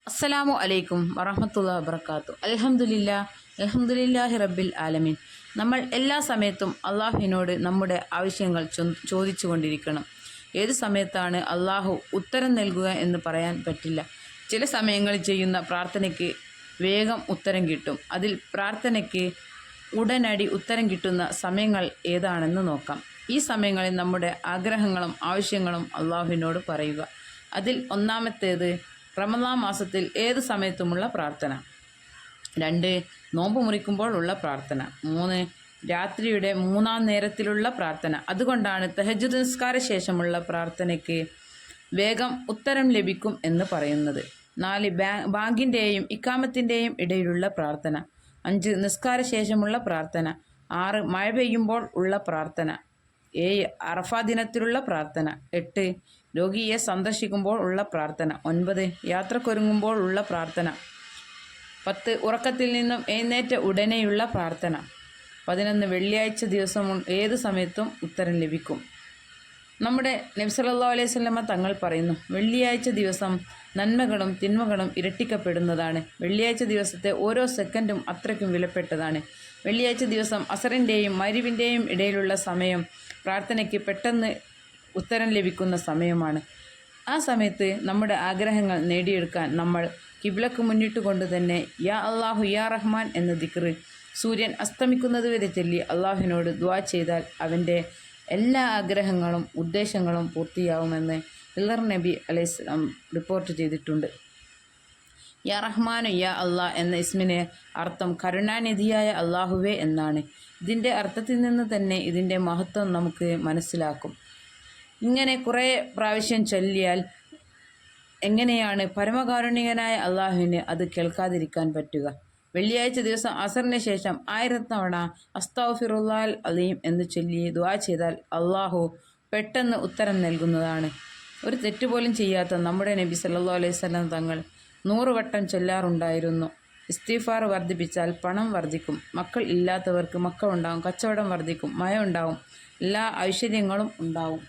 അസ്സലാമു അലൈക്കും വറഹ്മത്തുള്ളാഹി വബറകാത്തു. അൽഹംദുലില്ലാഹി റബ്ബിൽ ആലമീൻ. നമ്മൾ എല്ലാ സമയത്തും അള്ളാഹുവിനോട് നമ്മുടെ ആവശ്യങ്ങൾ ചോദിച്ചു കൊണ്ടിരിക്കണം. ഏത് സമയത്താണ് അള്ളാഹു ഉത്തരം നൽകുക എന്ന് പറയാൻ പറ്റില്ല. ചില സമയങ്ങളിൽ ചെയ്യുന്ന പ്രാർത്ഥനയ്ക്ക് വേഗം ഉത്തരം കിട്ടും. അതിൽ പ്രാർത്ഥനയ്ക്ക് ഉടനടി ഉത്തരം കിട്ടുന്ന സമയങ്ങൾ ഏതാണെന്ന് നോക്കാം. ഈ സമയങ്ങളിൽ നമ്മുടെ ആഗ്രഹങ്ങളും ആവശ്യങ്ങളും അള്ളാഹുവിനോട് പറയുക. അതിൽ ഒന്നാമത്തേത് റമദാൻ മാസത്തിൽ ഏത് സമയത്തുമുള്ള പ്രാർത്ഥന. 2 നോമ്പ് മുറിക്കുമ്പോൾ ഉള്ള പ്രാർത്ഥന. 3 രാത്രിയുടെ 3-ാം നേരത്തിലുള്ള പ്രാർത്ഥന. അതുകൊണ്ടാണ് തഹജ്ജുദ് നിസ്കാര ശേഷമുള്ള പ്രാർത്ഥനയ്ക്ക് വേഗം ഉത്തരം ലഭിക്കും എന്ന് പറയുന്നത്. 4 ബാങ്കിൻ്റെയും ഇക്കാമത്തിൻ്റെയും ഇടയിലുള്ള പ്രാർത്ഥന. 5 നിസ്കാര ശേഷമുള്ള പ്രാർത്ഥന. 6 മഴ പെയ്യുമ്പോൾ ഉള്ള പ്രാർത്ഥന. 7 അറഫാ ദിനത്തിലുള്ള പ്രാർത്ഥന. 8 രോഗിയെ സന്ദർശിക്കുമ്പോൾ ഉള്ള പ്രാർത്ഥന. 9 യാത്രക്കൊരുങ്ങുമ്പോൾ ഉള്ള പ്രാർത്ഥന. 10 ഉറക്കത്തിൽ നിന്നും എഴുന്നേറ്റ ഉടനെയുള്ള പ്രാർത്ഥന. 11 വെള്ളിയാഴ്ച ദിവസം ഏത് സമയത്തും ഉത്തരം ലഭിക്കും. നമ്മുടെ നബി സല്ലല്ലാഹു അലൈഹി വസല്ലമ തങ്ങൾ പറയുന്നു, വെള്ളിയാഴ്ച ദിവസം നന്മകളും തിന്മകളും ഇരട്ടിക്കപ്പെടുന്നതാണ്. വെള്ളിയാഴ്ച ദിവസത്തെ ഓരോ സെക്കൻഡും അത്രയ്ക്കും വിലപ്പെട്ടതാണ്. വെള്ളിയാഴ്ച ദിവസം അസറിൻ്റെയും മഗ്‌രിബിൻ്റെയും ഇടയിലുള്ള സമയം പ്രാർത്ഥനയ്ക്ക് പെട്ടെന്ന് ഉത്തരം ലഭിക്കുന്ന സമയമാണ്. ആ സമയത്ത് നമ്മുടെ ആഗ്രഹങ്ങൾ നേടിയെടുക്കാൻ നമ്മൾ കിബ്ലക്ക് മുന്നിട്ട് കൊണ്ട് തന്നെ യാ അല്ലാഹു യാ റഹ്മാൻ എന്ന ദിക്ർ സൂര്യൻ അസ്തമിക്കുന്നത് വരെ ചൊല്ലി അള്ളാഹുവിനോട് ദുആ ചെയ്താൽ അവൻ്റെ എല്ലാ ആഗ്രഹങ്ങളും ഉദ്ദേശങ്ങളും പൂർത്തിയാവുമെന്ന് ഹിളർ നബി അലൈഹിസ്സലാം റിപ്പോർട്ട് ചെയ്തിട്ടുണ്ട്. യാ റഹ്മാനു യാ അള്ളാ എന്ന ഇസ്മിന് അർത്ഥം കരുണാനിധിയായ അള്ളാഹുവേ എന്നാണ്. ഇതിൻ്റെ അർത്ഥത്തിൽ നിന്ന് തന്നെ ഇതിൻ്റെ മഹത്വം നമുക്ക് മനസ്സിലാക്കും. ഇങ്ങനെ കുറേ പ്രാവശ്യം ചൊല്ലിയാൽ എങ്ങനെയാണ് പരമകാരുണികനായ അള്ളാഹുവിന് അത് കേൾക്കാതിരിക്കാൻ പറ്റുക? വെള്ളിയാഴ്ച ദിവസം അസറിന് ശേഷം 1000 തവണ അസ്തഗ്ഫിറുല്ലാഹൽ അലീം എന്ന് ചൊല്ലി ദുആ ചെയ്താൽ അള്ളാഹു പെട്ടെന്ന് ഉത്തരം നൽകുന്നതാണ്. ഒരു തെറ്റുപോലും ചെയ്യാത്ത നമ്മുടെ നബി സല്ലല്ലാഹു അലൈഹി വസല്ലം തങ്ങൾ 100 വട്ടം ചൊല്ലാറുണ്ടായിരുന്നു. ഇസ്തിഗ്ഫാർ വർദ്ധിപ്പിച്ചാൽ പണം വർദ്ധിക്കും, മക്കൾ ഇല്ലാത്തവർക്ക് മക്കൾ ഉണ്ടാകും, കച്ചവടം വർദ്ധിക്കും, മഴ ഉണ്ടാകും, എല്ലാ ഐശ്വര്യങ്ങളും ഉണ്ടാകും.